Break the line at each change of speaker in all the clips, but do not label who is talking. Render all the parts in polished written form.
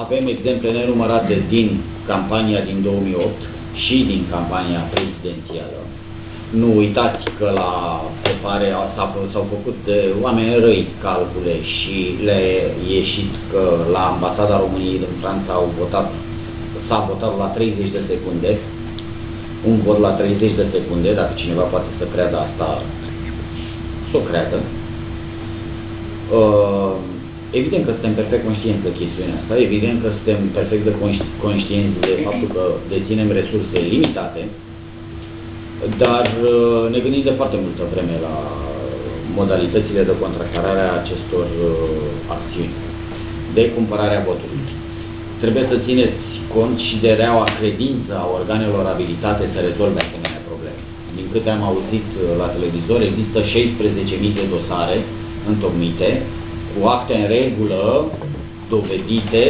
Avem exemple nenumărate din campania din 2008 și din campania prezidențială. Nu uitați că s-au făcut de oameni răi calcule și le-a ieșit că la Ambasada României din Franța s-a votat la 30 de secunde. Un vot la 30 de secunde, dacă cineva poate să creadă asta, să o creadă. Evident că suntem perfect conștienți de chestiunea asta, evident că suntem perfect conștienți de faptul că deținem resurse limitate, dar ne gândim de foarte multă vreme la modalitățile de contracarare a acestor acțiuni, de cumpărarea votului. Trebuie să țineți cont și de reaua credință a organelor abilitate să rezolve asemenea probleme. Din câte am auzit la televizor, există 16.000 de dosare întocmite, cu acte în regulă, dovedite,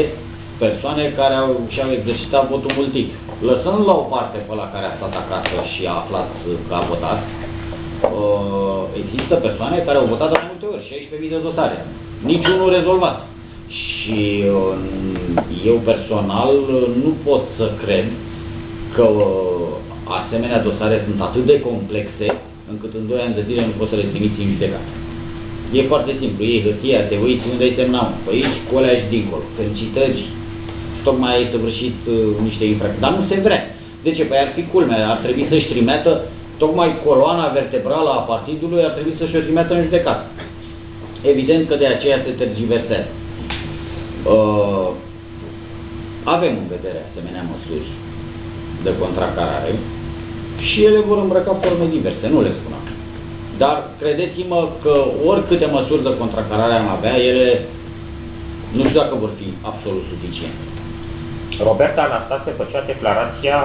persoane care și-au exercitat votul multiplu. Lăsând la o parte pe ăla care a stat acasă și a aflat că a votat, există persoane care au votat de multe ori, 16.000 de dosare, niciunul rezolvat. Și eu personal nu pot să cred că asemenea dosare sunt atât de complexe încât în 2 ani de zile nu poți să le trimiți în judecată. E foarte simplu, iei hârtia, te uiți unde ai semnat, pe aici, cu alea și dincolo. Felicitări, tocmai ai săvârșit niște infracțiuni, dar nu se vrea. De ce? Păi ar fi culmea, ar trebui să-și trimetă, tocmai coloana vertebrală a partidului ar trebui să-și o trimetă în judecată. Evident că de aceea se tergiversează. Avem în vedere asemenea măsuri de contracarare și ele vor îmbrăca forme diverse, nu le spun acum. Dar credeți-mă că oricâte măsuri de contracarare am avea, ele nu știu dacă vor fi absolut suficiente.
Roberta Anastase făcea declarația